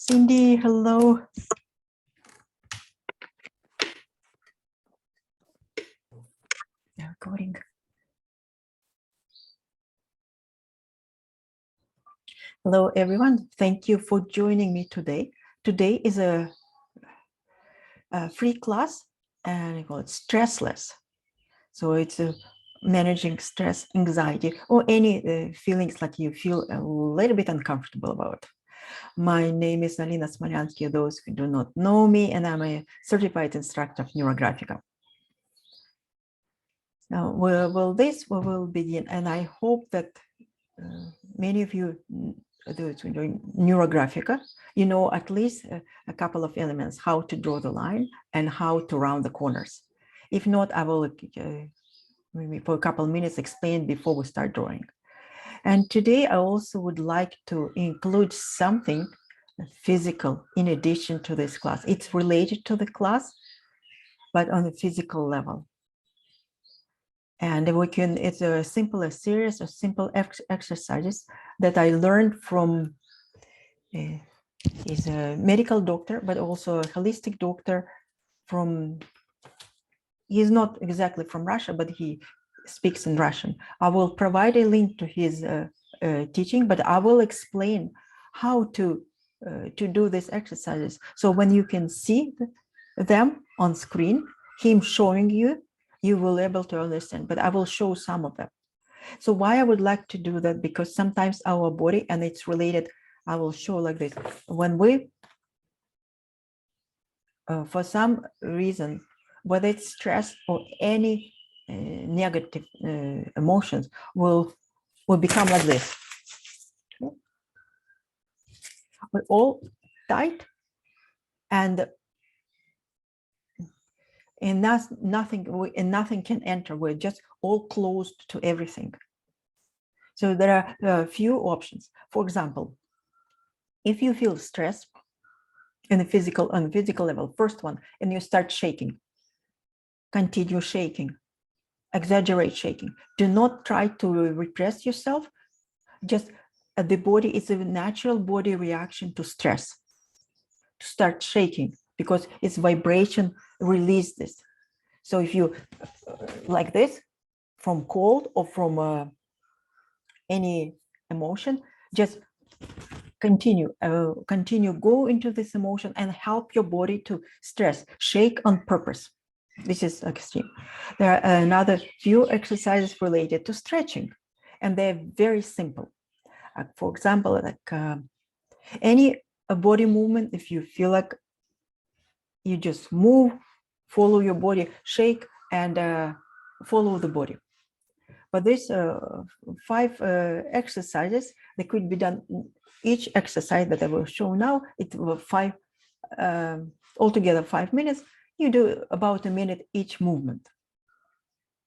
Cindy, hello. Yeah, recording. Hello, everyone. Thank you for joining me today. Today is a free class, and I call it Stressless. So it's managing stress, anxiety, or any feelings like you feel a little bit uncomfortable about. My name is Alina Smolyansky, those who do not know me, and I'm a certified instructor of NeuroGraphica. Now, we will begin, and I hope that many of you, those who are doing NeuroGraphica, you know at least a couple of elements, how to draw the line and how to round the corners. If not, I will maybe for a couple of minutes explain before we start drawing. And today I also would like to include something physical in addition to this class. It's related to the class, but on a physical level. And it's a simple series of simple exercises that I learned from, he's a medical doctor, but also a holistic doctor he's not exactly from Russia, but he speaks in Russian. I will provide a link to his teaching, but I will explain how to do these exercises. So when you can see them on screen, him showing you, you will be able to understand, but I will show some of them. So why I would like to do that, because sometimes our body, and it's related, I will show like this. When we, for some reason, whether it's stress or any negative emotions, will become like this. Okay. We're all tight, and nothing can enter. We're just all closed to everything. So there are a few options. For example, if you feel stress on the physical level, first one, and you start shaking, continue shaking, exaggerate shaking. Do not try to repress yourself. Just the body is a natural body reaction to stress. To start shaking, because its vibration release this. So if you like this, from cold or from any emotion, just continue, go into this emotion and help your body to stress, shake on purpose. This is extreme. There are another few exercises related to stretching, and they're very simple. For example, like any body movement, if you feel like you just move, follow your body, shake, and follow the body. But these 5 exercises, they could be done. Each exercise that I will show now, it will altogether 5 minutes. You do about a minute each movement.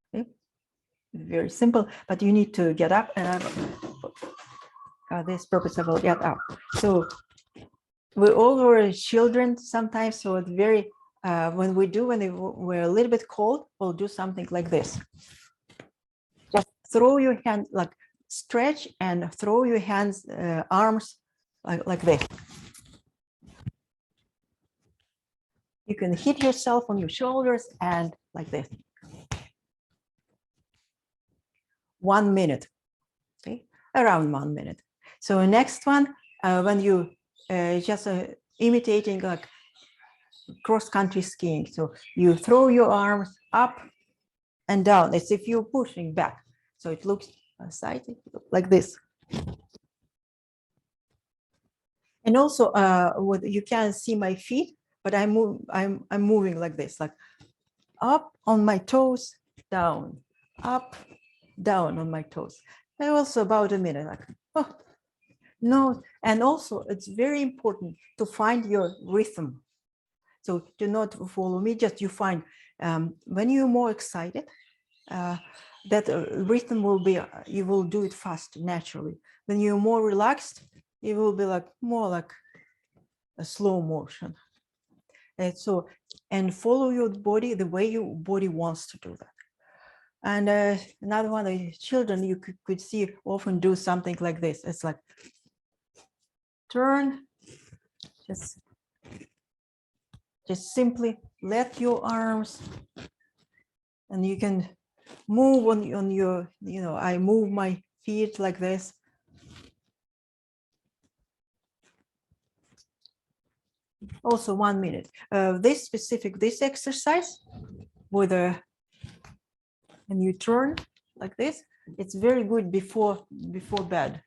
Okay? Very simple, but you need to get up, and this purpose I will get up. So we all were children sometimes, so it's very when we're a little bit cold, we'll do something like this. Just throw your hand, like stretch and throw your hands, arms like this. You can hit yourself on your shoulders and like this. 1 minute, okay, around 1 minute. So next one, when you just imitating like cross-country skiing. So you throw your arms up and down as if you're pushing back. So it looks like this. And also, you can see my feet, but I'm moving like this, like up on my toes, down, up, down on my toes. And also about a minute, like, oh, no. And also, it's very important to find your rhythm. So do not follow me, just you find when you're more excited, that rhythm will be, you will do it fast, naturally. When you're more relaxed, it will be like more like a slow motion. And follow your body the way your body wants to do that. And another one, the children, you could see often do something like this. It's like turn, Just simply let your arms, and you can move on your, I move my feet like this. Also 1 minute. This exercise with and you turn like this, it's very good before bed.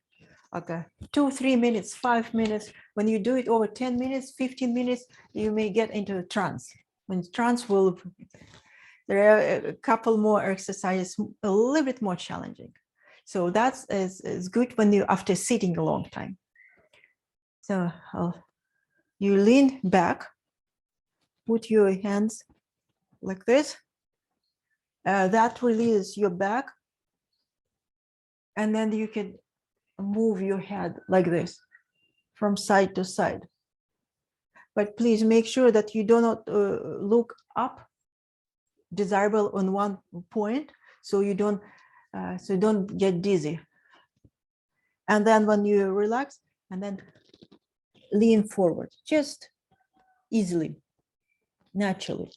Okay, 2-3 minutes, 5 minutes. When you do it over 10 minutes, 15 minutes, you may get into a trance. When trance will, there are a couple more exercises, a little bit more challenging. So that's is good when you after sitting a long time. So you lean back, put your hands like this. That releases your back, and then you can move your head like this from side to side. But please make sure that you do not look up, desirable on one point, so you don't get dizzy. And then when you relax, and then lean forward, just easily, naturally.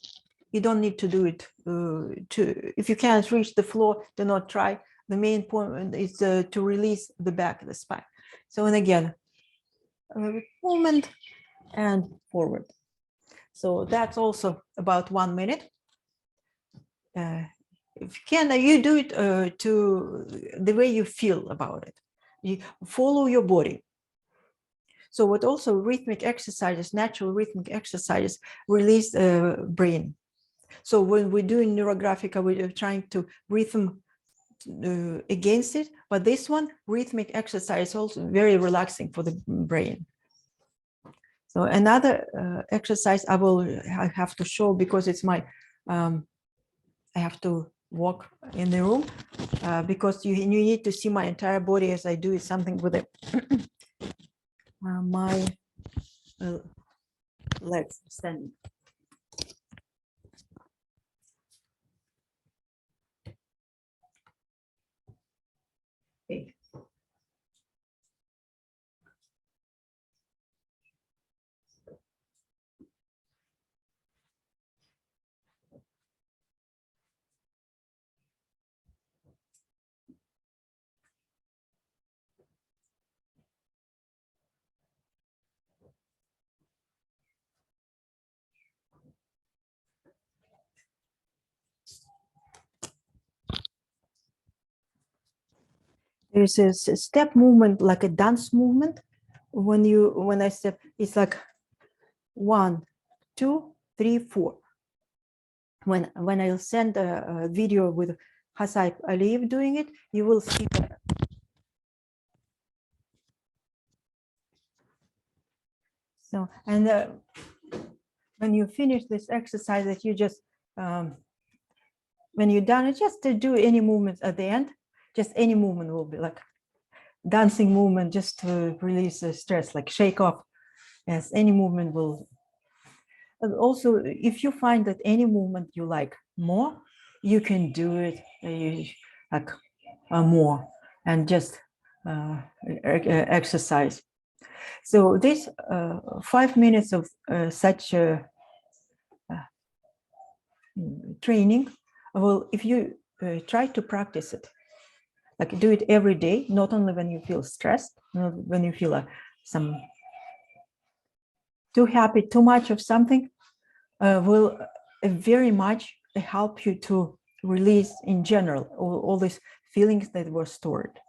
You don't need to do it if you can't reach the floor, do not try. The main point is to release the back of the spine. So, and again, movement and forward. So that's also about 1 minute. If you can, you do it to the way you feel about it. You follow your body. So what also rhythmic exercises, natural rhythmic exercises release the brain. So when we're doing NeuroGraphica, we're trying to rhythm against it, but this one, rhythmic exercise, is also very relaxing for the brain. So another exercise I have to show, because it's my, I have to walk in the room because you need to see my entire body as I do something with it. My legs standing. Okay. There's a step movement, like a dance movement. When I step, it's like 1, 2, 3, 4. When I'll send a video with Hasai Aliyev doing it, you will see that. So, and when you finish this exercise, that you just when you're done, it's just to do any movements at the end. Just any movement will be like dancing movement, just to release the stress, like shake off. Yes, any movement will. And also, if you find that any movement you like more, you can do it like more and just exercise. So this 5 minutes of such training, well, if you try to practice it, like do it every day, not only when you feel stressed, not when you feel some too happy, too much of something, will very much help you to release in general all these feelings that were stored.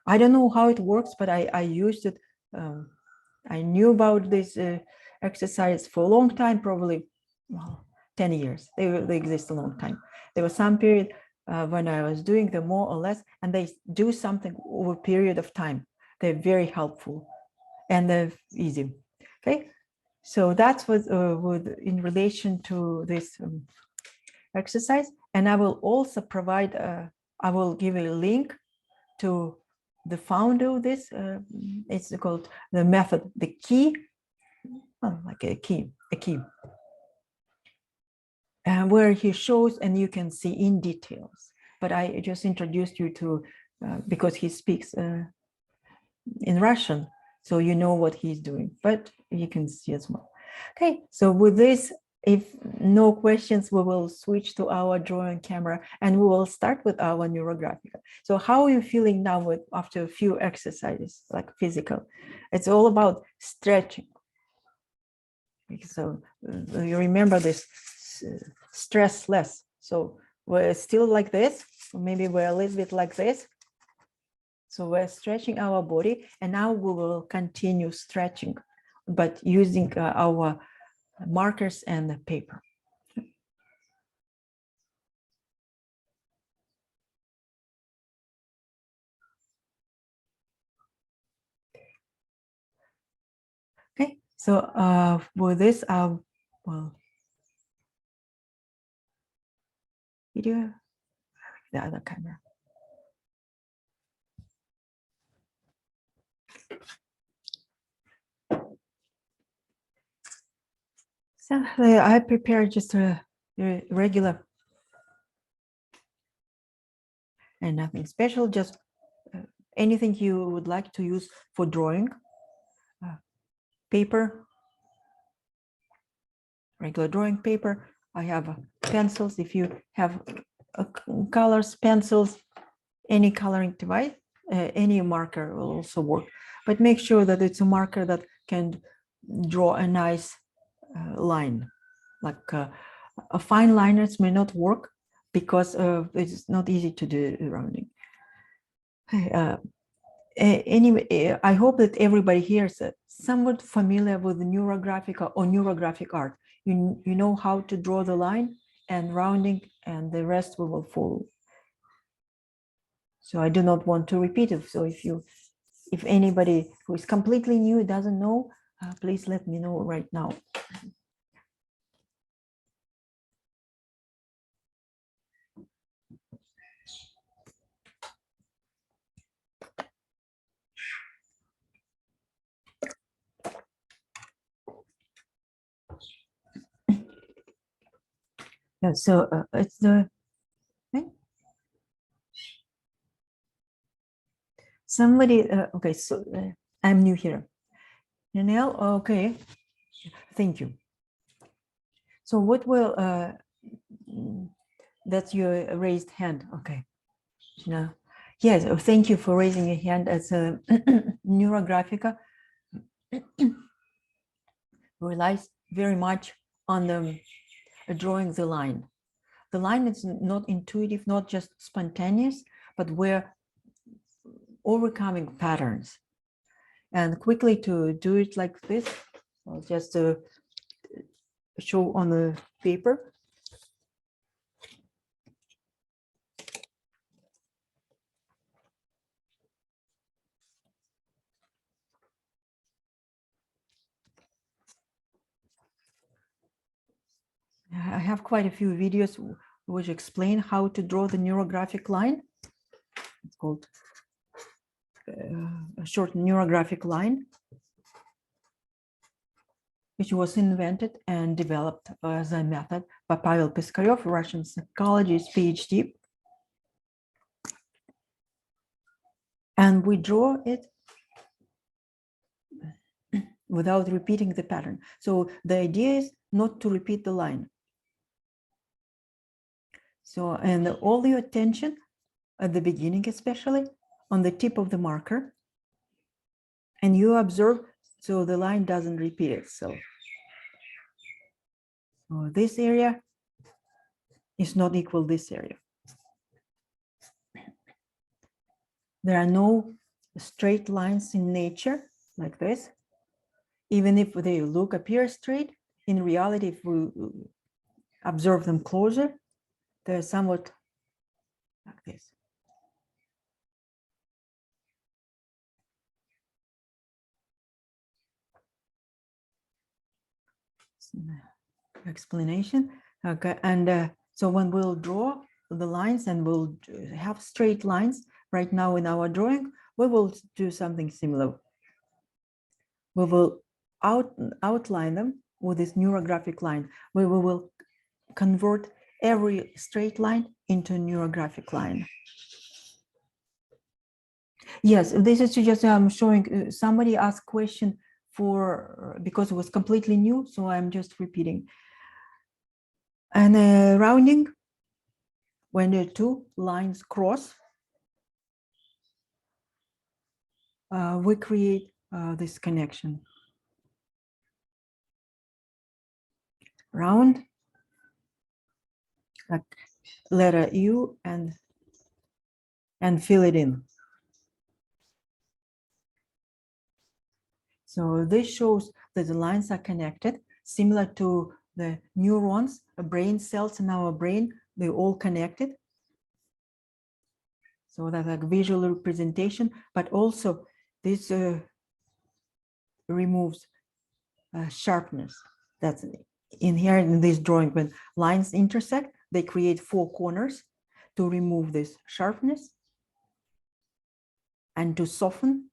I don't know how it works, but I used it. I knew about this exercise for a long time, probably 10 years. They exist a long time. There was some period when I was doing them more or less, and they do something over a period of time. They're very helpful and they're easy. Okay, so that's what in relation to this exercise. And I will also provide, I will give a link to the founder of this. It's called the method, the key, like a key, where he shows, and you can see in details. But I just introduced you to, because he speaks in Russian, so you know what he's doing, but you can see as well. Okay, so with this, if no questions, we will switch to our drawing camera and we will start with our NeuroGraphica. So how are you feeling now after a few exercises, like physical? It's all about stretching. So you remember this, stress less. So we're still like this, maybe we're a little bit like this. So we're stretching our body, and now we will continue stretching, but using our markers and the paper. Okay, so for this, well, video, the other camera. So I prepared just a regular and nothing special, just anything you would like to use for drawing. Paper, regular drawing paper. I have pencils. If you have colors, pencils, any coloring device, any marker will also work. But make sure that it's a marker that can draw a nice line. Like a fine liners may not work because it's not easy to do rounding. Anyway, I hope that everybody here is somewhat familiar with NeuroGraphica or NeuroGraphic Art. You know how to draw the line and rounding, and the rest we will follow. So I do not want to repeat it. So if anybody who is completely new doesn't know, please let me know right now. Yeah, so it's the somebody. Okay, so I'm new here. Janelle, okay, thank you. So what will that's your raised hand? Okay, no, yes. Thank you for raising your hand. As a NeuroGraphica relies very much on the drawing the line. The line is not intuitive, not just spontaneous, but we're overcoming patterns. And quickly to do it like this, I'll just show on the paper. I have quite a few videos which explain how to draw the NeuroGraphic line. It's called a short NeuroGraphic line, which was invented and developed as a method by Pavel Piskarev, Russian psychologist, PhD. And we draw it without repeating the pattern. So the idea is not to repeat the line. So, and all your attention at the beginning, especially on the tip of the marker, and you observe so the line doesn't repeat itself. So this area is not equal this area. There are no straight lines in nature like this. Even if they appear straight, in reality, if we observe them closer, they're somewhat like this. Explanation. Okay, and so when we'll draw the lines and we'll have straight lines right now in our drawing, we will do something similar. We will outline them with this NeuroGraphic line. We will convert every straight line into a NeuroGraphic line. Yes, this is just I'm showing. Somebody asked question for because it was completely new, so I'm just repeating. And rounding, when the two lines cross, we create this connection. Round, like letter U, and fill it in. So this shows that the lines are connected, similar to the neurons, brain cells in our brain, they're all connected. So that's like visual representation, but also this removes sharpness. That's inherent in this drawing. When lines intersect, they create four corners to remove this sharpness and to soften,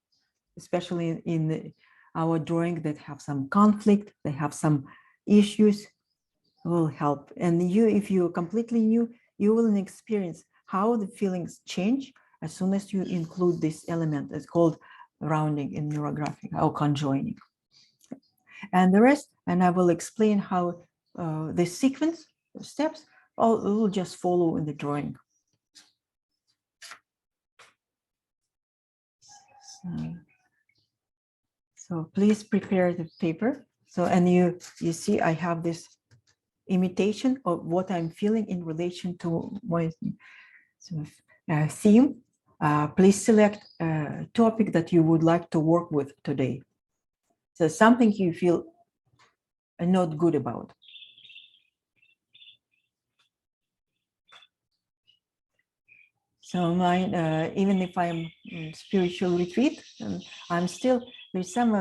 especially in our drawing that have some conflict, they have some issues, will help. And you, if you're completely new, you will experience how the feelings change as soon as you include this element. It's called rounding in NeuroGraphic or conjoining. And the rest, and I will explain how the sequence of steps will just follow in the drawing. So please prepare the paper. So, and you see, I have this imitation of what I'm feeling in relation to my theme. Please select a topic that you would like to work with today. So something you feel not good about. So mine, even if I'm in spiritual retreat, I'm still, there's some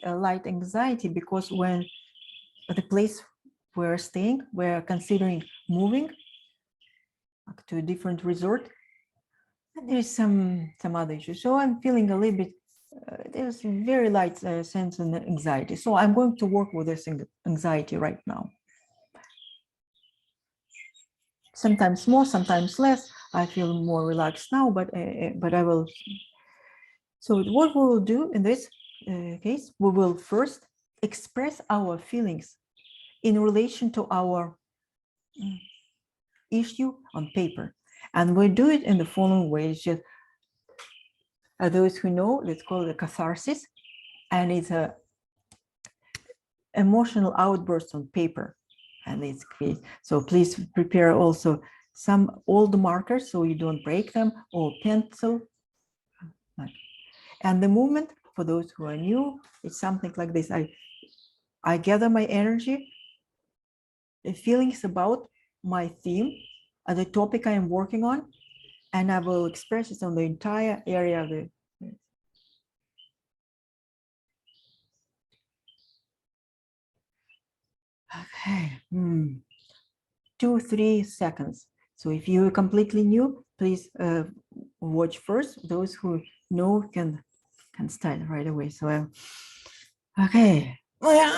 light anxiety, because when the place we're staying, we're considering moving to a different resort, and there's some other issues. So I'm feeling a little bit, there's a very light sense of anxiety. So I'm going to work with this anxiety right now. Sometimes more, sometimes less. I feel more relaxed now, but I will. So what we will do in this case, we will first express our feelings in relation to our issue on paper. And we do it in the following way. It's just, those who know, let's call it a catharsis, and it's a emotional outburst on paper. And it's great. So please prepare also some old markers so you don't break them, or pencil. And the movement, for those who are new, it's something like this. I gather my energy, the feelings about my theme, the topic I am working on, and I will express it on the entire area of the. Okay, 2-3 seconds. So if you are completely new, please watch first. Those who know can start right away. So okay. Okay.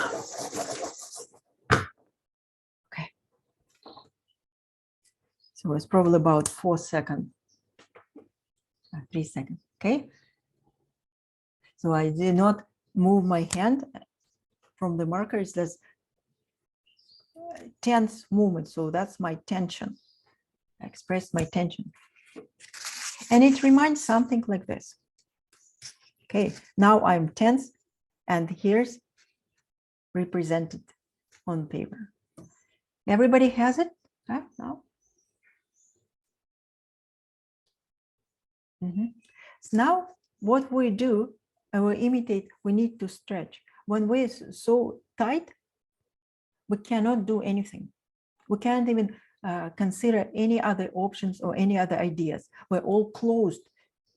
So it's probably about 4 seconds, 3 seconds. Okay. So I did not move my hand from the marker. It's this tense movement. So that's my tension. I expressed my tension. And it reminds something like this. Okay, now I'm tense, and here's represented on paper. Everybody has it? Huh? No? So now what we do, we imitate, we need to stretch. When we're so tight, we cannot do anything. We can't even consider any other options or any other ideas. We're all closed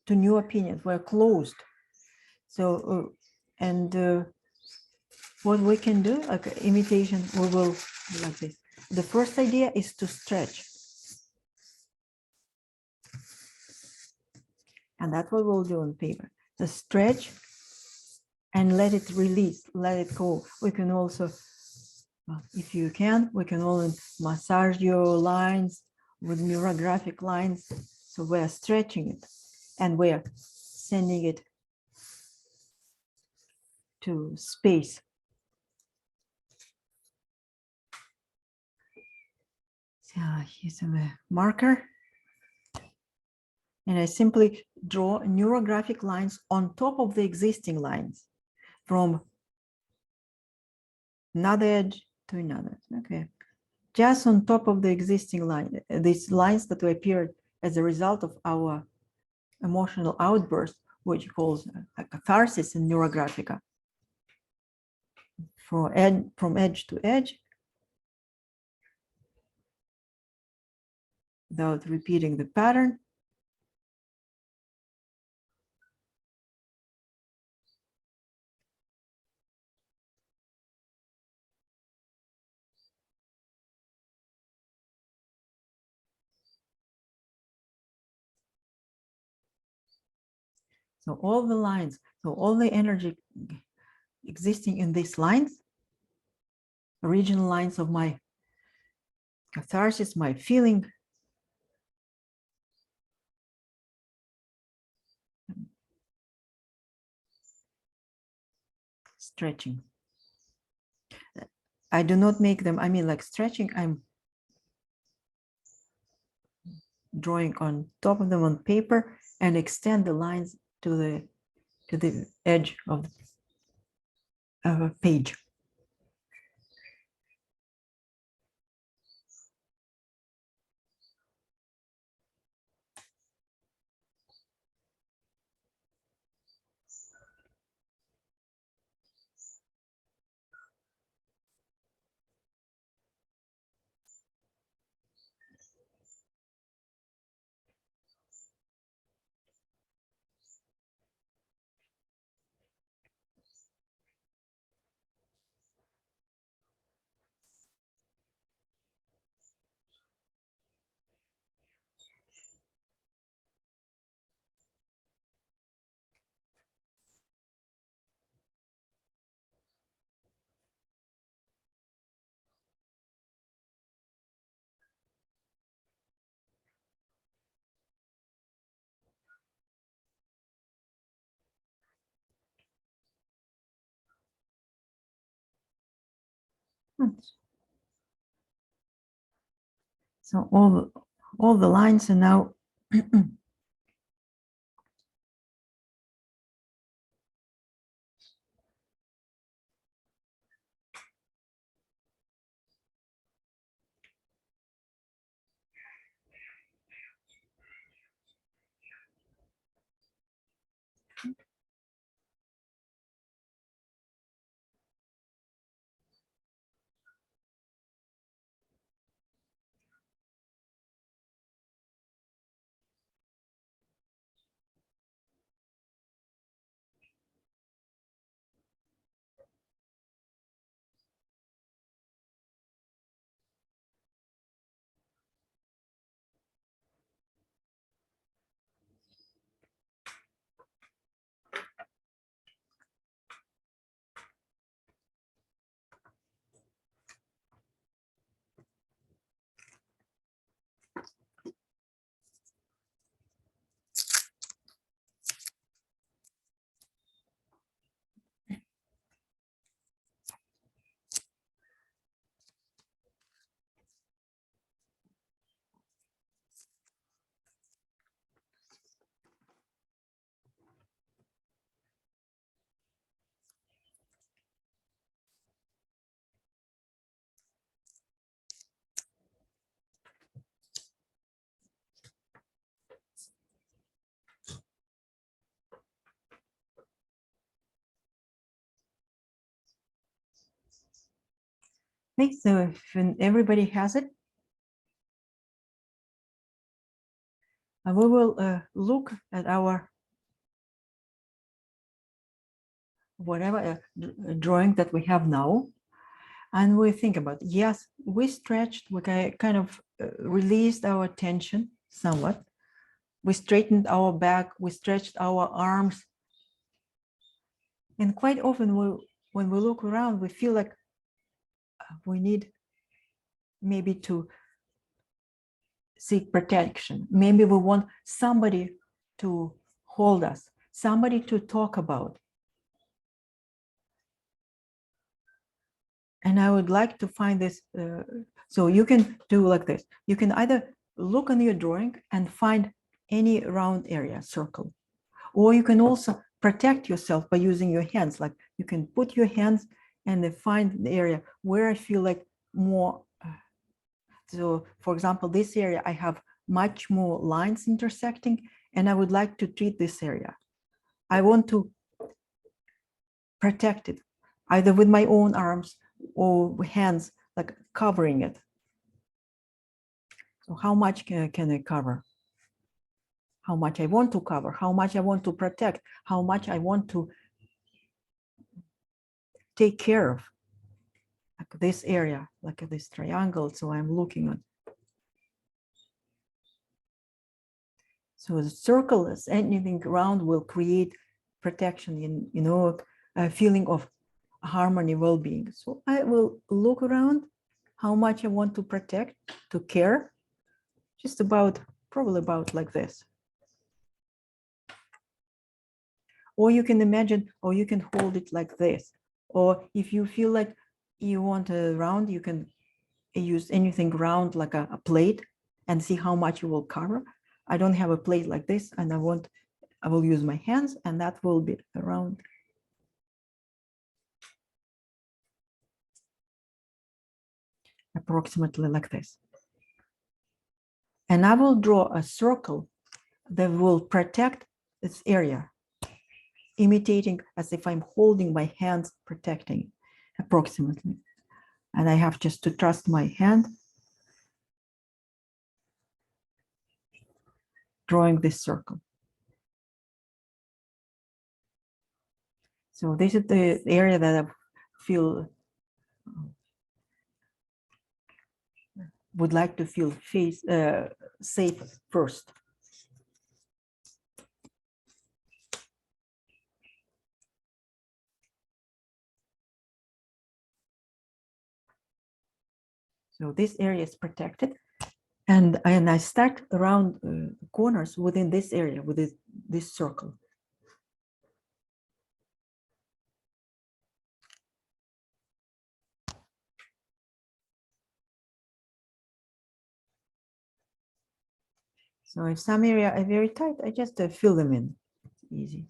to new opinions. We're closed. So, what we can do, like imitation, we will do like this. The first idea is to stretch. And that's what we'll do on paper. The stretch and let it release, let it go. We can also, if you can, we can all massage your lines with NeuroGraphic lines. So we're stretching it, and we're sending it to space. So here's a marker. And I simply draw neurographic lines on top of the existing lines from another edge to another. Okay. Just on top of the existing line, these lines that appeared as a result of our emotional outburst, which calls a catharsis in NeuroGraphica. From edge to edge, without repeating the pattern. So all the lines, so all the energy existing in these lines, original lines of my catharsis, my feeling, stretching. I do not make them, I mean like stretching, I'm drawing on top of them on paper and extend the lines to the edge of a page. So all the lines are now okay, so if everybody has it, we will look at our whatever drawing that we have now, and we think about, yes, we stretched, we kind of released our tension somewhat, we straightened our back, we stretched our arms, and quite often when we look around, we feel like we need maybe to seek protection. Maybe we want somebody to hold us, somebody to talk about. And I would like to find this. So you can do like this. You can either look on your drawing and find any round area, circle, or you can also protect yourself by using your hands. Like you can put your hands and then find the area where I feel like more. So for example, this area, I have much more lines intersecting, and I would like to treat this area. I want to protect it, either with my own arms or hands, like covering it. So how much can I cover? How much I want to cover, how much I want to protect, how much I want to take care of. Like this area, like this triangle, so I'm looking at. So the circle is anything around will create protection, a feeling of harmony, well-being. So I will look around how much I want to protect, to care, just about, probably about like this. Or you can imagine, or you can hold it like this. Or if you feel like you want a round, you can use anything round like a plate and see how much you will cover. I don't have a plate like this, and I will use my hands, and that will be around. Approximately like this. And I will draw a circle that will protect this area, imitating as if I'm holding my hands, protecting approximately. And I have just to trust my hand, drawing this circle. So this is the area that I feel would like to feel safe first. So this area is protected, and I start around corners within this area, with this circle. So if some area are very tight, I just fill them in. It's easy.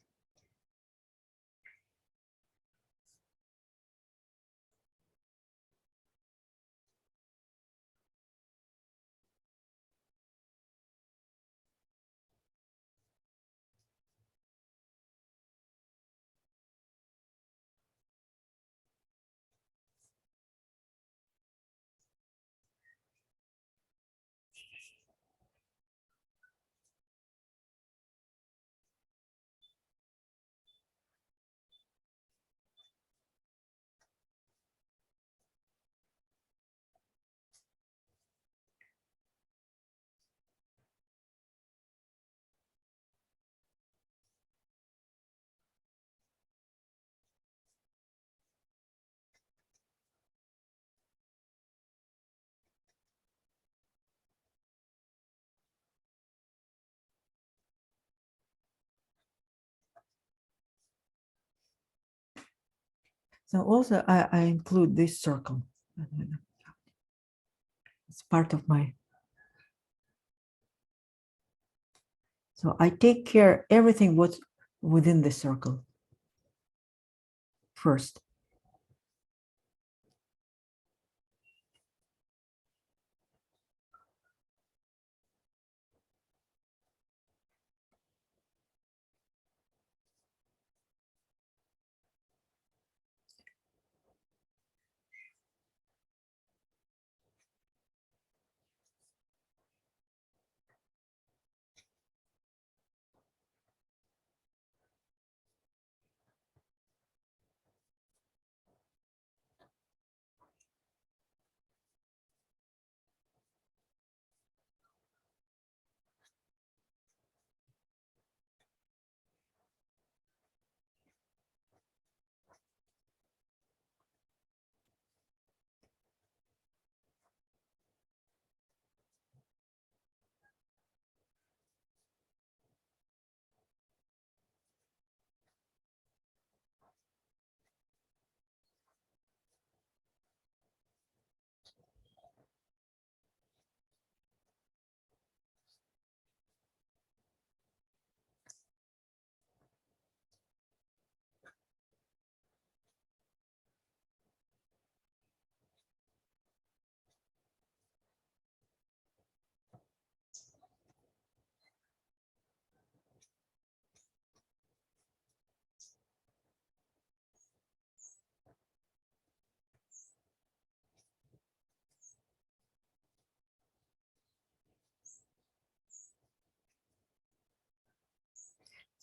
So also I include this circle. It's part of my. So I take care everything what's within the circle first.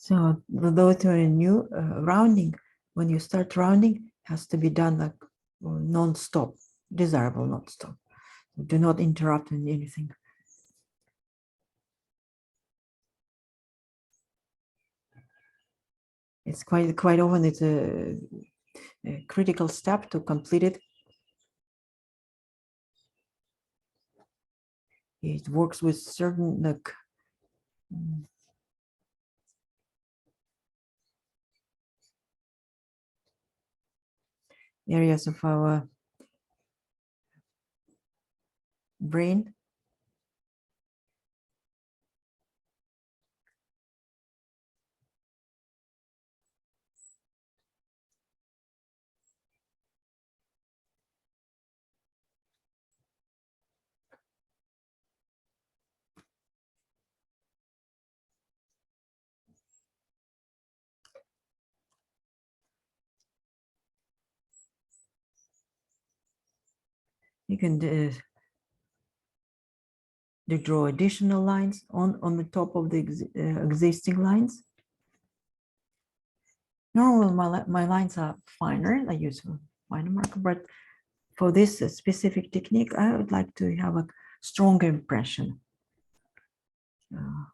So those who are new, rounding, when you start rounding, has to be done like non-stop, desirable non-stop. Do not interrupt in anything. It's quite often it's a critical step to complete it. It works with certain like areas of our brain. You can draw additional lines on the top of the existing lines. Normally, my lines are finer. I use a finer marker, but for this specific technique, I would like to have a stronger impression,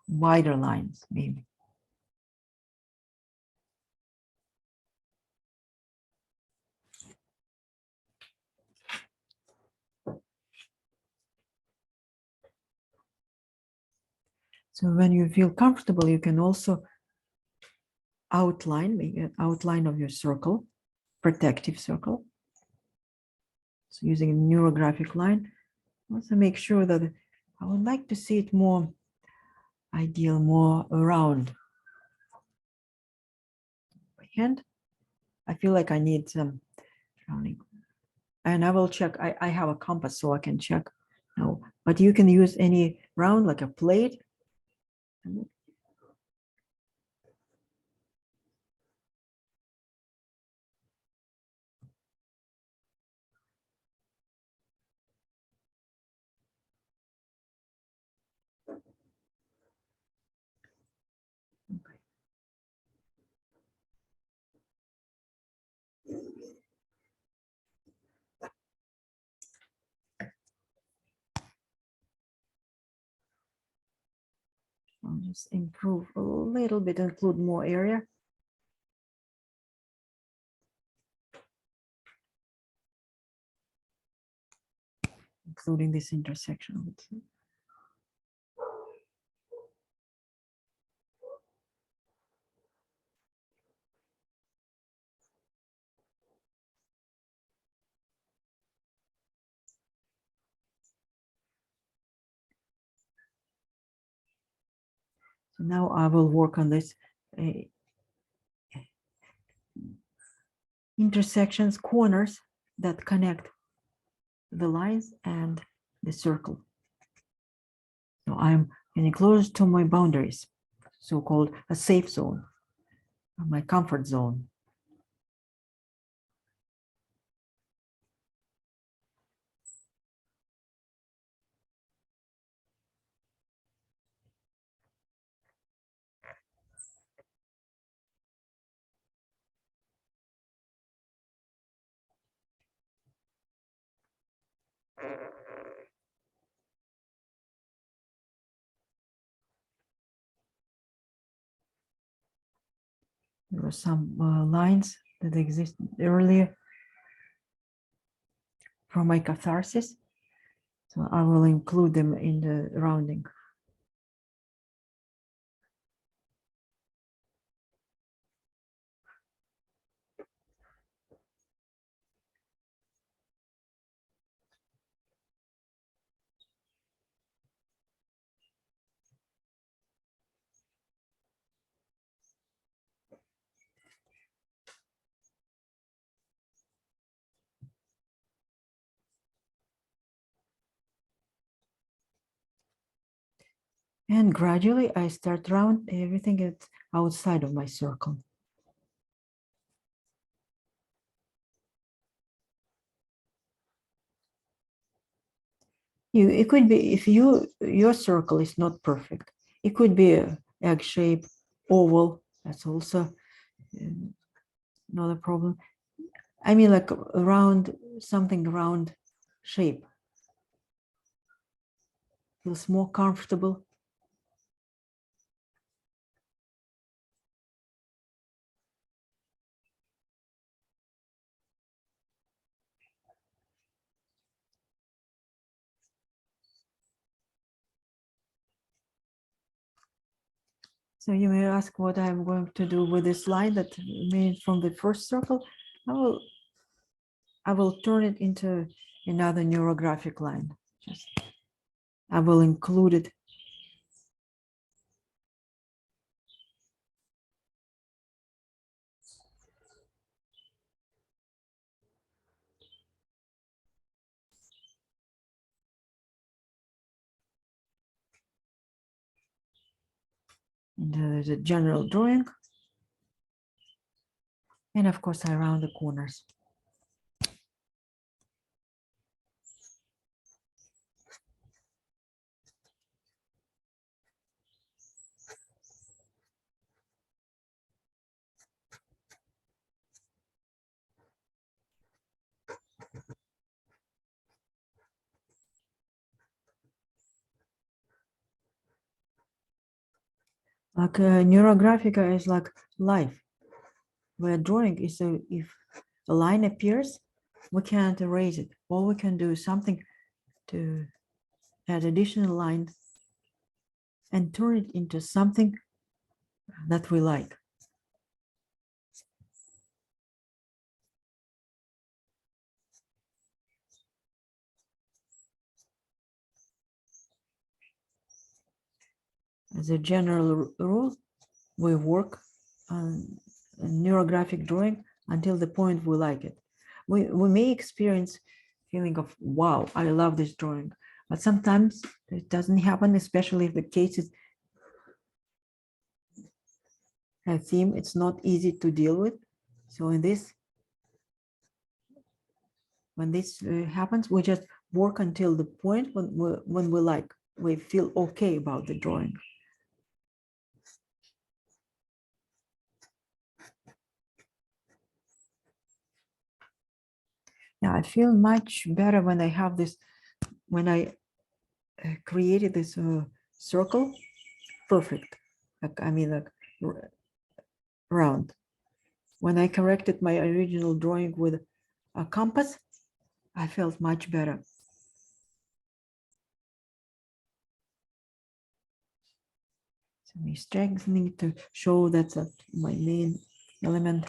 wider lines, maybe. So when you feel comfortable, you can also outline, make an outline of your circle, protective circle. So using a NeuroGraphic line, also make sure that I would like to see it more ideal, more round. By hand, I feel like I need some rounding. And I will check, I have a compass so I can check. No, but you can use any round like a plate. I'll just improve a little bit, include more area. Including this intersection. So now I will work on this intersections, corners that connect the lines and the circle. So I'm getting close to my boundaries, so-called a safe zone, my comfort zone. There were some lines that existed earlier from my catharsis, so I will include them in the rounding. And gradually I start round everything that's outside of my circle. It could be, if your circle is not perfect, it could be a egg shape, oval, That's also not a problem. I mean, like around something round shape feels more comfortable. So you may ask what I'm going to do with this line that made from the first circle. I will turn it into another NeuroGraphic line. I will include it. Into the general drawing. And of course, I round the corners. Like NeuroGraphica is like life, where drawing is so if a line appears, we can't erase it. All we can do is something to add additional lines and turn it into something that we like. As a general rule, we work on NeuroGraphic drawing until the point we like it. We may experience feeling of, wow, I love this drawing, but sometimes it doesn't happen, especially if the case is a theme it's not easy to deal with. So in this, when this happens, we just work until the point when we feel okay about the drawing. Yeah, I feel much better when I have this, when I created this circle, perfect. Like, I mean, like round. When I corrected my original drawing with a compass, I felt much better. So I'm strengthening to show that's my main element.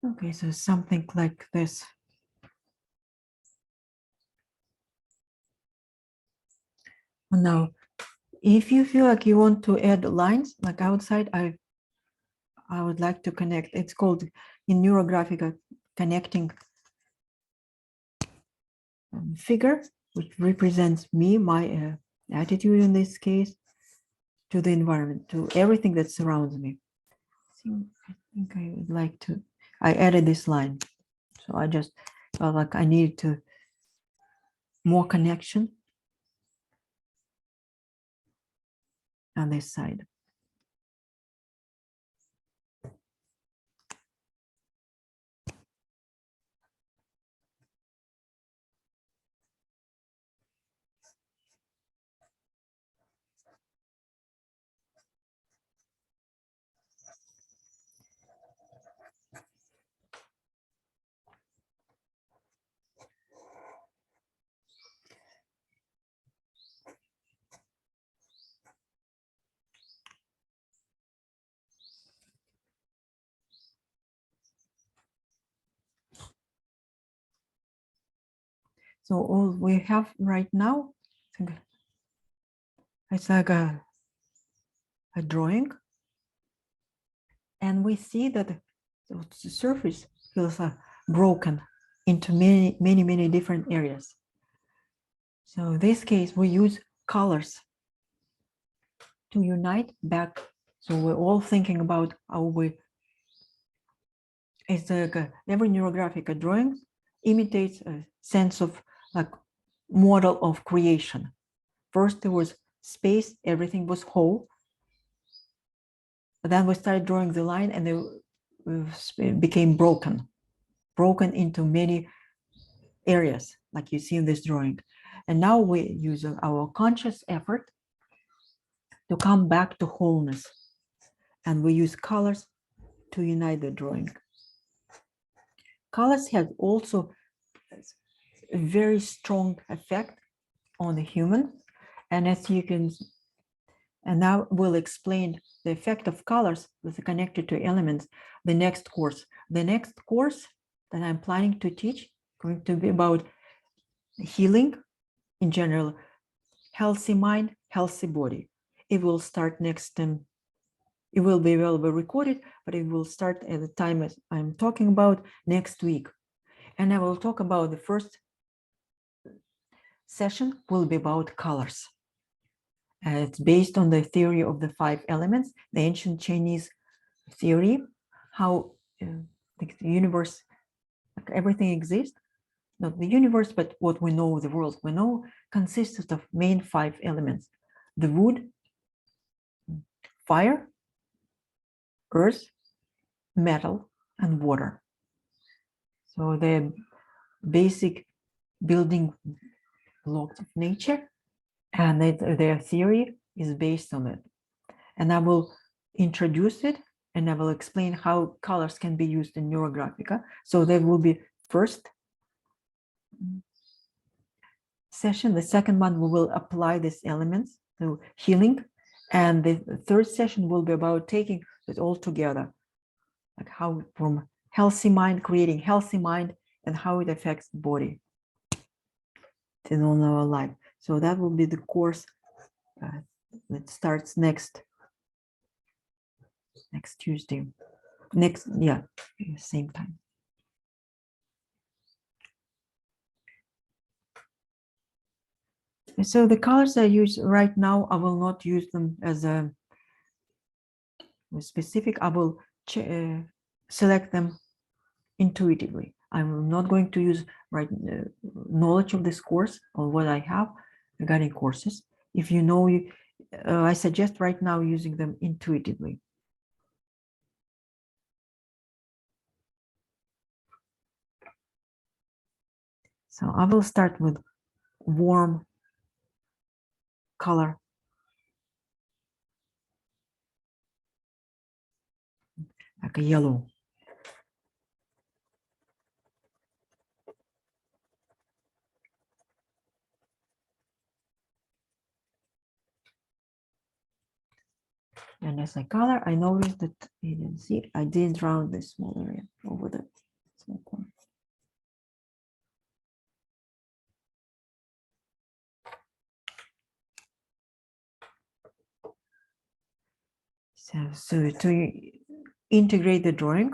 Okay, so something like this. Now, if you feel like you want to add lines, like outside, I would like to connect. It's called in NeuroGraphica connecting figure, which represents me, my attitude in this case, to the environment, to everything that surrounds me. So I think I would like to, I added this line. So I just felt like I needed to more connection. on this side. So all we have right now, it's like a drawing, and we see that the surface feels broken into many different areas. So in this case, we use colors to unite back. So we're all thinking about how it's like every NeuroGraphica drawing imitates a sense of like model of creation. First there was space, everything was whole. But then we started drawing the line and it became broken into many areas, like you see in this drawing. And now we use our conscious effort to come back to wholeness. And we use colors to unite the drawing. Colors have also a very strong effect on the human. And as you can, and now we'll explain the effect of colors with connected to elements, the next course. The next course that I'm planning to teach going to be about healing in general, healthy mind, healthy body. It will start next, it will be available recorded, but it will start at the time I'm talking about next week. And I will talk about the first session will be about colors. It's based on the theory of the 5 elements, the ancient Chinese theory, how the universe, like everything exists, not the universe, but what we know, the world we know, consists of main 5 elements: the wood, fire, earth, metal, and water. So the basic building blocks of nature, and their theory is based on it. And I will introduce it, and I will explain how colors can be used in NeuroGraphica. So there will be first session. The second one, we will apply these elements to healing. And the third session will be about taking it all together, like how from healthy mind, creating healthy mind, and how it affects the body in all our life. So that will be the course that starts next Tuesday. Same time. So the colors I use right now, I will not use them as a specific. I will select them intuitively. I'm not going to use knowledge of this course or what I have regarding courses. If you know, I suggest right now using them intuitively. So I will start with warm color, like a yellow. And as I color, I noticed that you didn't see, I didn't round this small area over the small corner. So to integrate the drawing,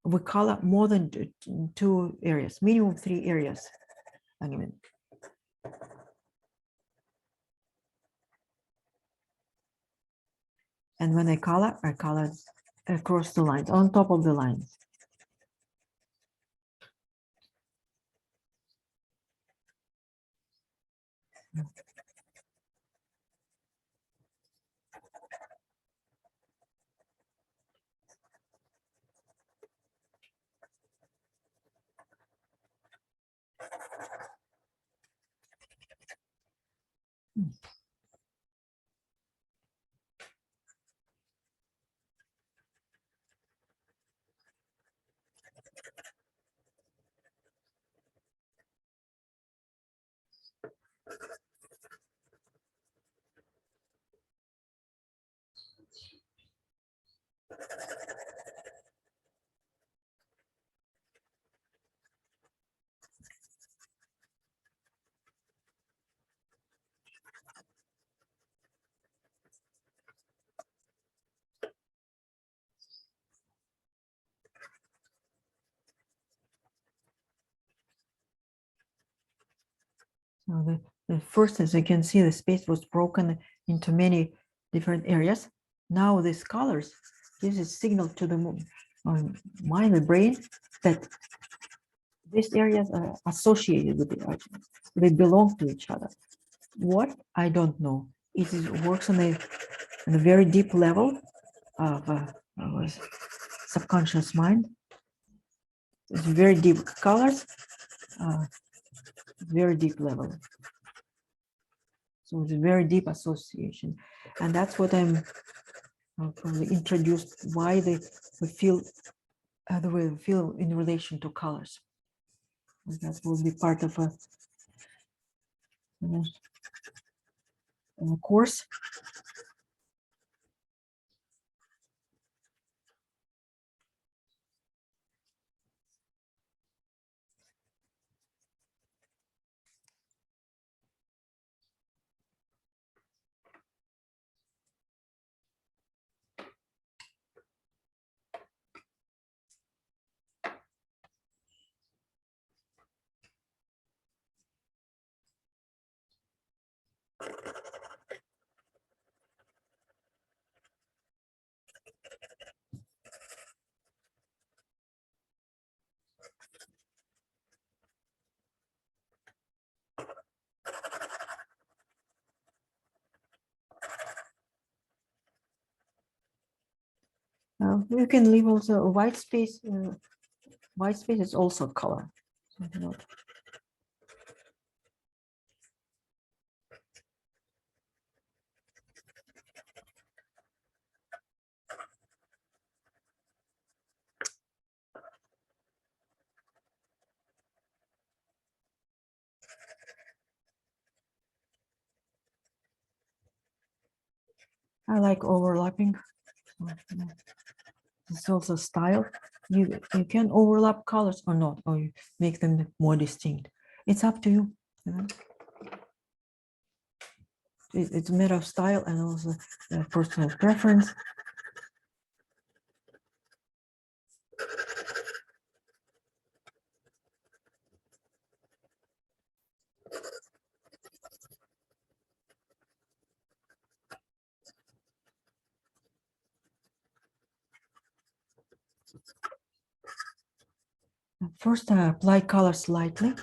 we color more than 2 areas, minimum 3 areas. And when I color across the lines, on top of the lines. So the first, as you can see, the space was broken into many different areas. Now these colors gives a signal to the mind, the brain, that these areas are associated with the other. They belong to each other. What? I don't know. It works on a very deep level of subconscious mind. It's very deep colors, very deep level. So it's a very deep association, and that's what I'm probably introduced why we feel the way we feel in relation to colors. And that will be part of a course. You can leave also a white space. White space is also color. I like overlapping. It's also style. You can overlap colors or not, or you make them more distinct. It's up to you. It's a matter of style and also personal preference. First, I apply colors lightly.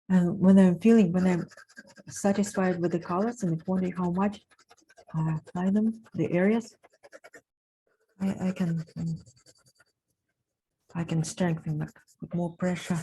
And when I'm satisfied with the colors and wondering how much I apply them, the areas, I can strengthen that with more pressure.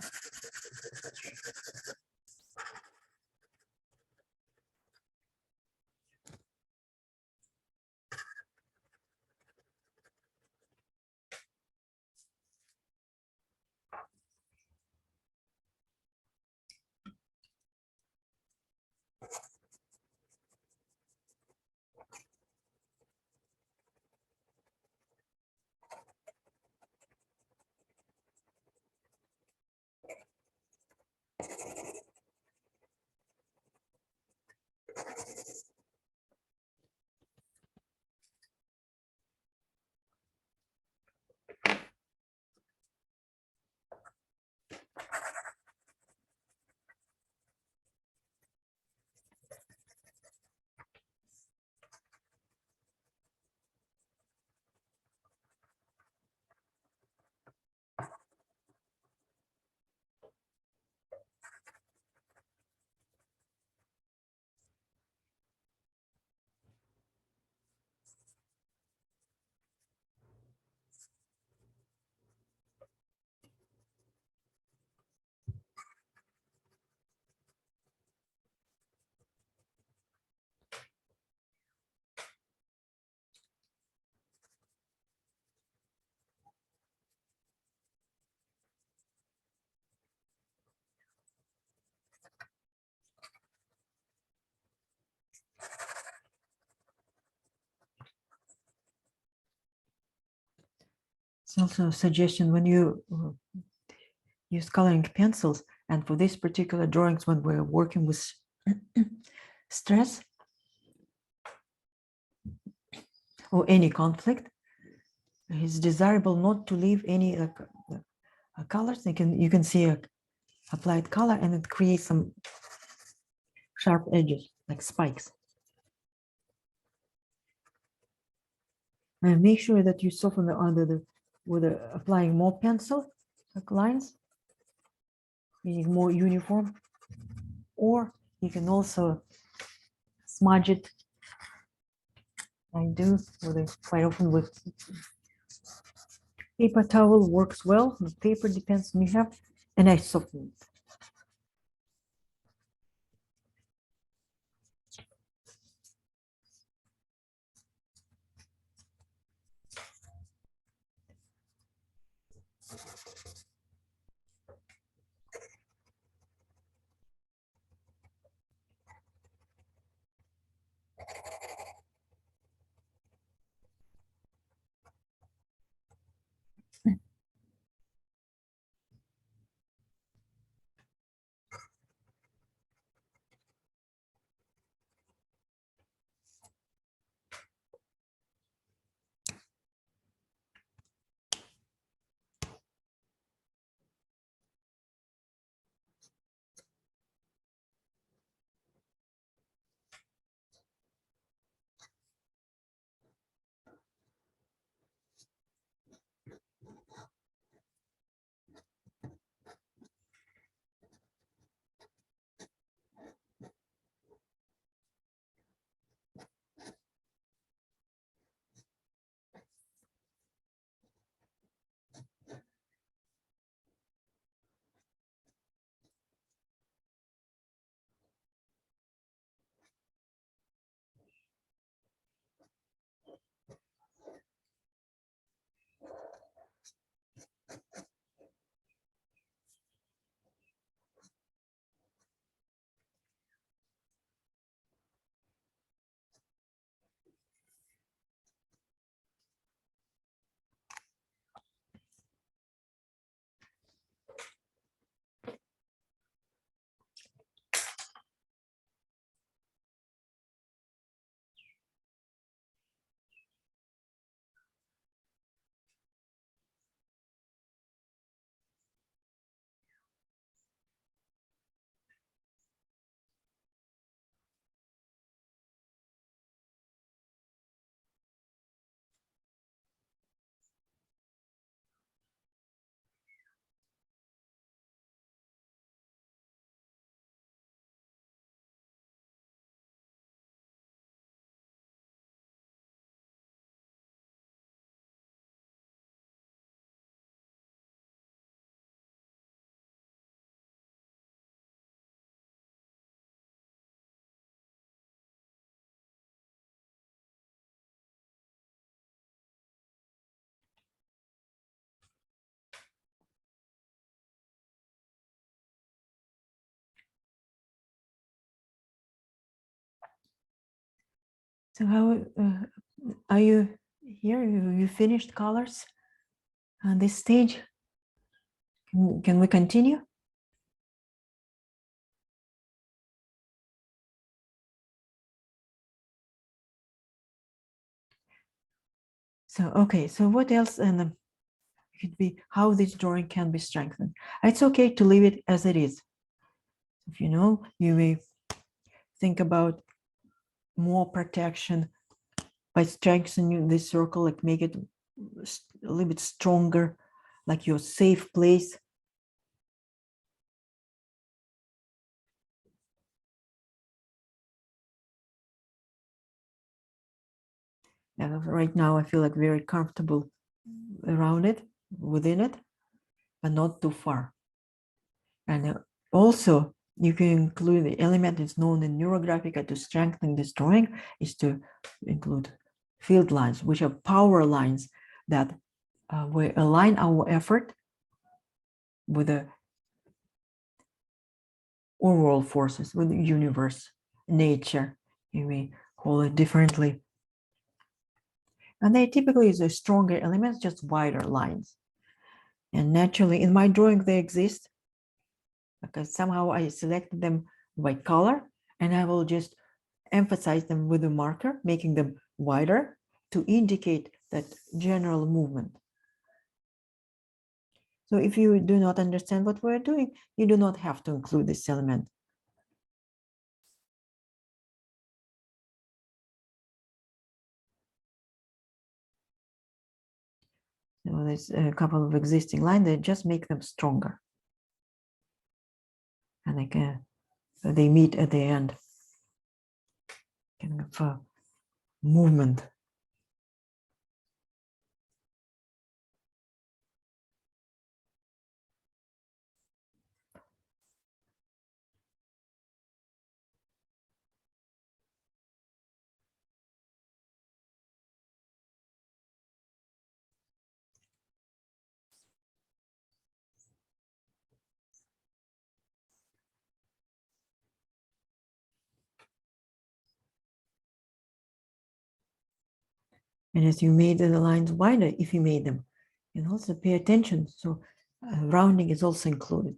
It's also a suggestion when you use coloring pencils, and for this particular drawings, when we're working with stress or any conflict, it's desirable not to leave any colors. You can see a applied color, and it creates some sharp edges like spikes. And make sure that you soften with applying more pencil like lines, being more uniform, or you can also smudge it. I do quite often with paper towel works well. The paper depends on you have, and I soften it. So how are you here? You finished colors on this stage? Can we continue? So, okay, so what else could be how this drawing can be strengthened? It's okay to leave it as it is. If you know, you may think about more protection by strengthening this circle, like make it a little bit stronger, like your safe place. Right now, I feel like very comfortable around it, within it, but not too far. And also, you can include the element that's known in NeuroGraphica to strengthen this drawing is to include field lines, which are power lines that we align our effort with the overall forces, with the universe, nature, you may call it differently. And they typically use a stronger elements, just wider lines. And naturally, in my drawing, they exist because somehow I selected them by color, and I will just emphasize them with a marker, making them wider to indicate that general movement. So if you do not understand what we're doing, you do not have to include this element. So there's a couple of existing lines that just make them stronger. And they meet at the end. Kind of a movement. And as you made the lines wider, if you made them, and also pay attention. So rounding is also included.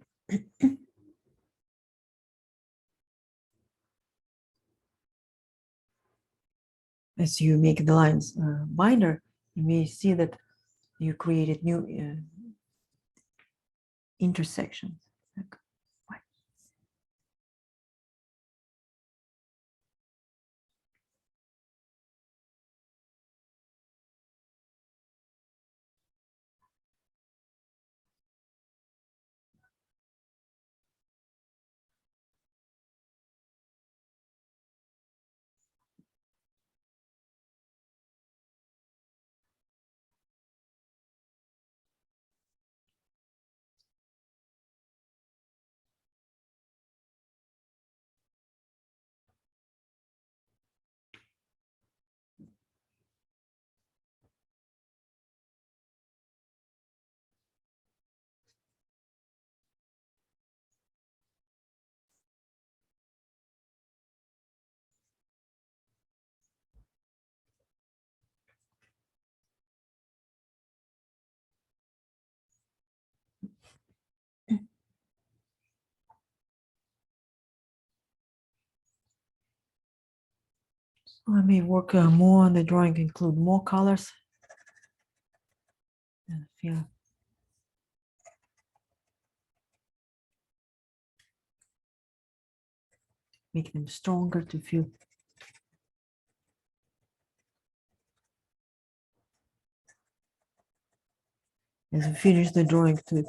As you make the lines wider, you may see that you created new intersections. I may work more on the drawing, include more colors. And feel make them stronger to feel. As you finish the drawing to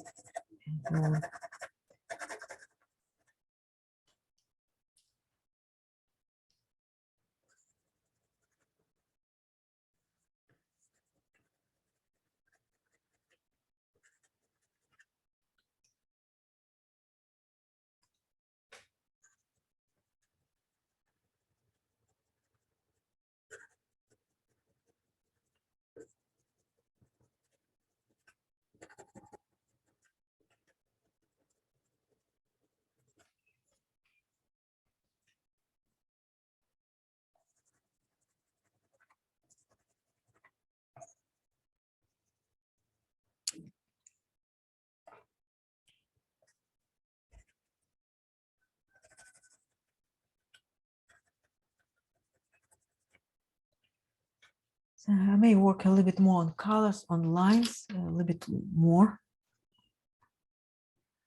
so I may work a little bit more on colors, on lines, a little bit more.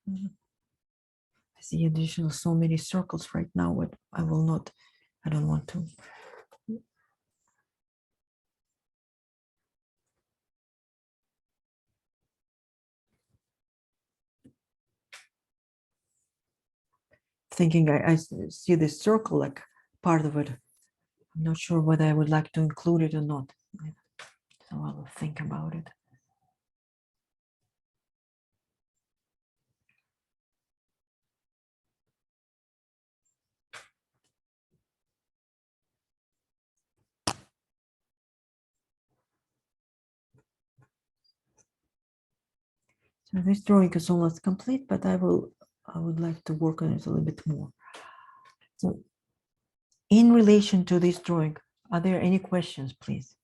I see additional so many circles right now, but I will not, I don't want to. Thinking I see this circle like part of it. I'm not sure whether I would like to include it or not. So I will think about it. So this drawing is almost complete, but I would like to work on it a little bit more. So in relation to this drawing, are there any questions, please?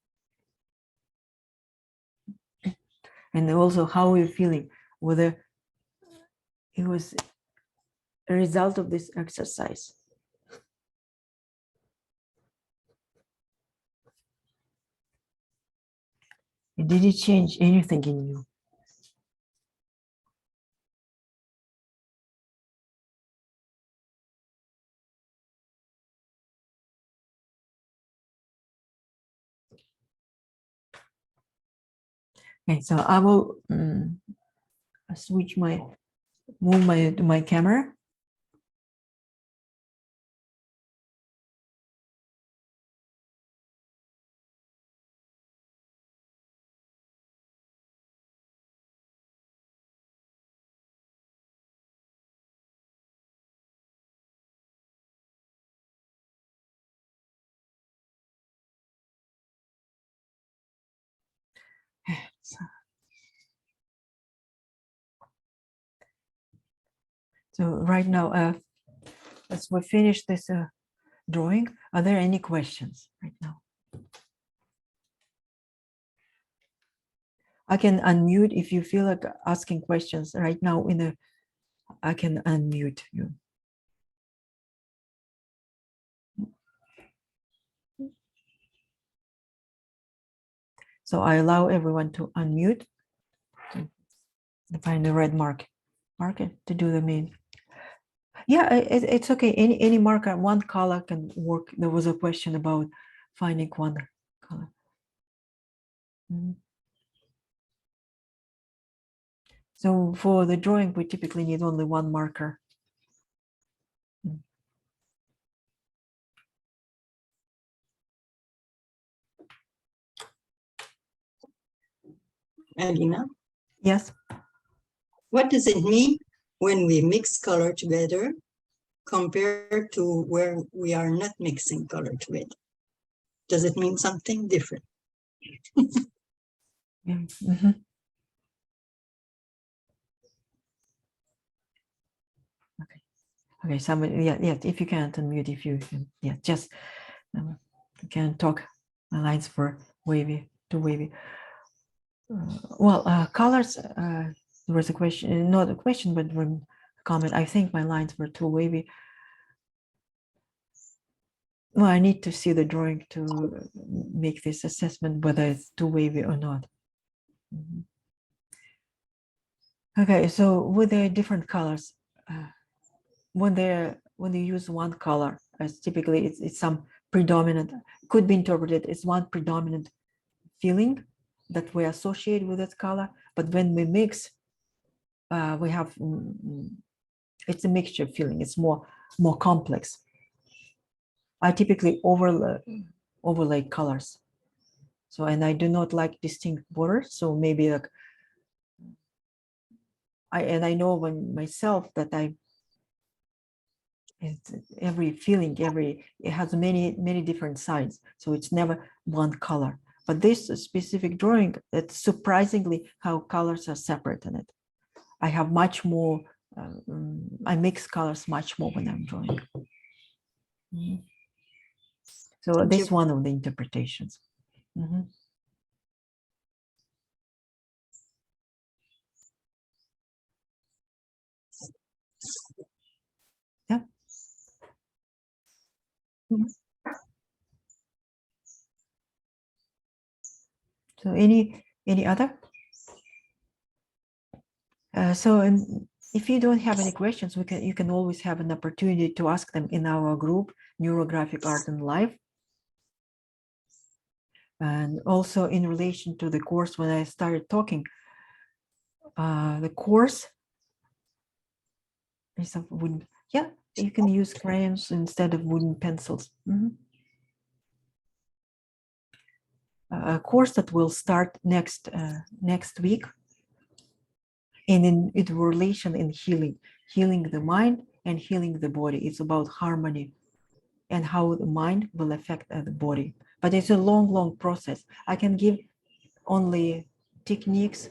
And also how are you feeling, whether it was a result of this exercise. Did it change anything in you? Okay, so I will switch move my camera. So right now, as we finish this drawing, are there any questions right now? I can unmute if you feel like asking questions right now. I can unmute you. So I allow everyone to unmute. Find the red marker to do the main. Yeah, it's okay. Any marker, one color can work. There was a question about finding one color. So for the drawing, we typically need only one marker. Alina? Yes. What does it mean when we mix color together compared to where we are not mixing color together? Does it mean something different? Yeah. Mm-hmm. Okay. Okay. Somebody, yeah. If you can't unmute, if you can, yeah, just you can talk. My lines were wavy, too wavy. Colors. There was a question, not a question, but a comment. I think my lines were too wavy. Well, I need to see the drawing to make this assessment whether it's too wavy or not. Okay, so with the different colors, when you use one color, as typically it's some predominant, could be interpreted as one predominant feeling that we associate with that color. But when we mix, we have it's a mixture feeling. It's more complex. I typically overlay colors. So, and I do not like distinct borders. So maybe like I know when myself that every feeling, it has many different sides. So it's never one color. But this specific drawing, it's surprisingly how colors are separate in it. I have much more, I mix colors much more when I'm drawing. So this is one of the interpretations. Yeah. So any other? If you don't have any questions, you can always have an opportunity to ask them in our group, NeuroGraphic Art and Life. And also in relation to the course, when I started talking, the course is of wooden. Yeah, you can use crayons instead of wooden pencils. A course that will start next week, and in relation in healing the mind and healing the body. It's about harmony and how the mind will affect the body. But it's a long process. I can give only techniques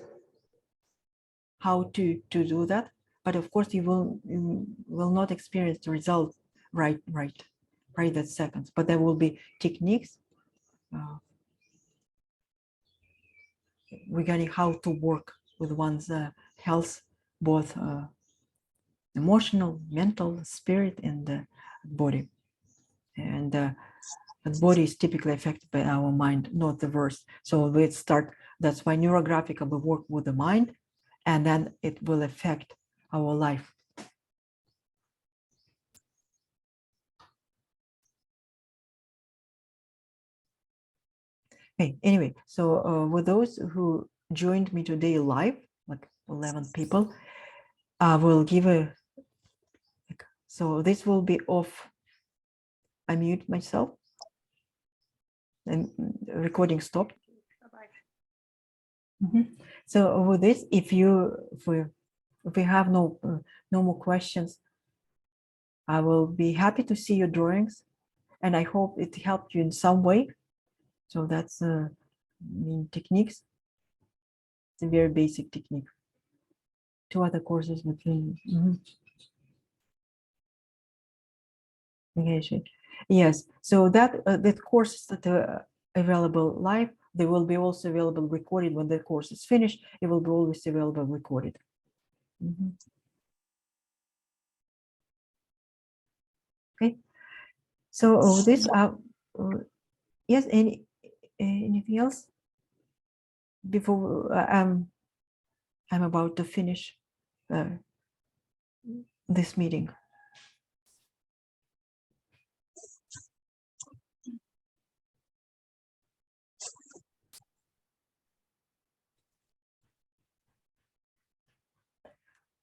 how to do that, but of course you will not experience the result right that second. But there will be techniques regarding how to work with one's health, both emotional, mental, spirit, and body. And the body is typically affected by our mind, not the reverse. So let's start. That's why NeuroGraphica will work with the mind, and then it will affect our life. Okay, anyway, so with those who joined me today live, like 11 people, I will give a, so this will be off. I mute myself and recording stopped. So with this, if we have no more questions, I will be happy to see your drawings, and I hope it helped you in some way. So that's techniques. It's a very basic technique. 2 other courses between. Okay, yes. So that that courses that are available live, they will be also available recorded when the course is finished. It will be always available recorded. Okay. So this yes. Anything else before I'm about to finish this meeting?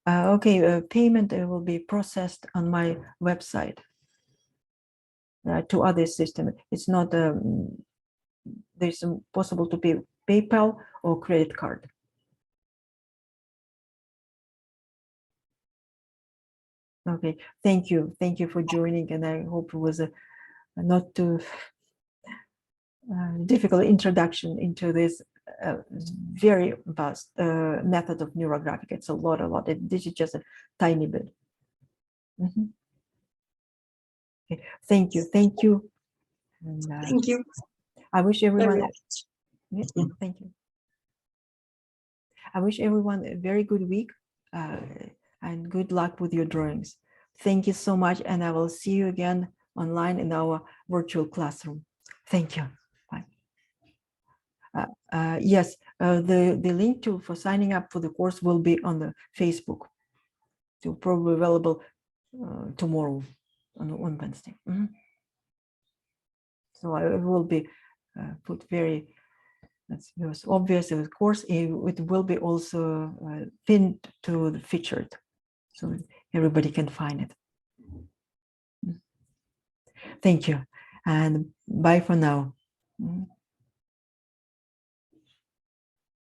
Okay, payment will be processed on my website to other system. It's not there's possible to pay PayPal or credit card. Okay, thank you for joining, and I hope it was a not too difficult introduction into this very vast method of NeuroGraphic. It's a lot. This is just a tiny bit. Okay. Thank you. And, Thank you. I wish everyone. Thank you. I wish everyone a very good week and good luck with your drawings. Thank you so much, and I will see you again online in our virtual classroom. Thank you. Bye. Yes, the link for signing up for the course will be on the Facebook. So probably available tomorrow on Wednesday. So I will be put very. That's obvious. Of course, it will be also pinned to the featured, so everybody can find it. Thank you, and bye for now.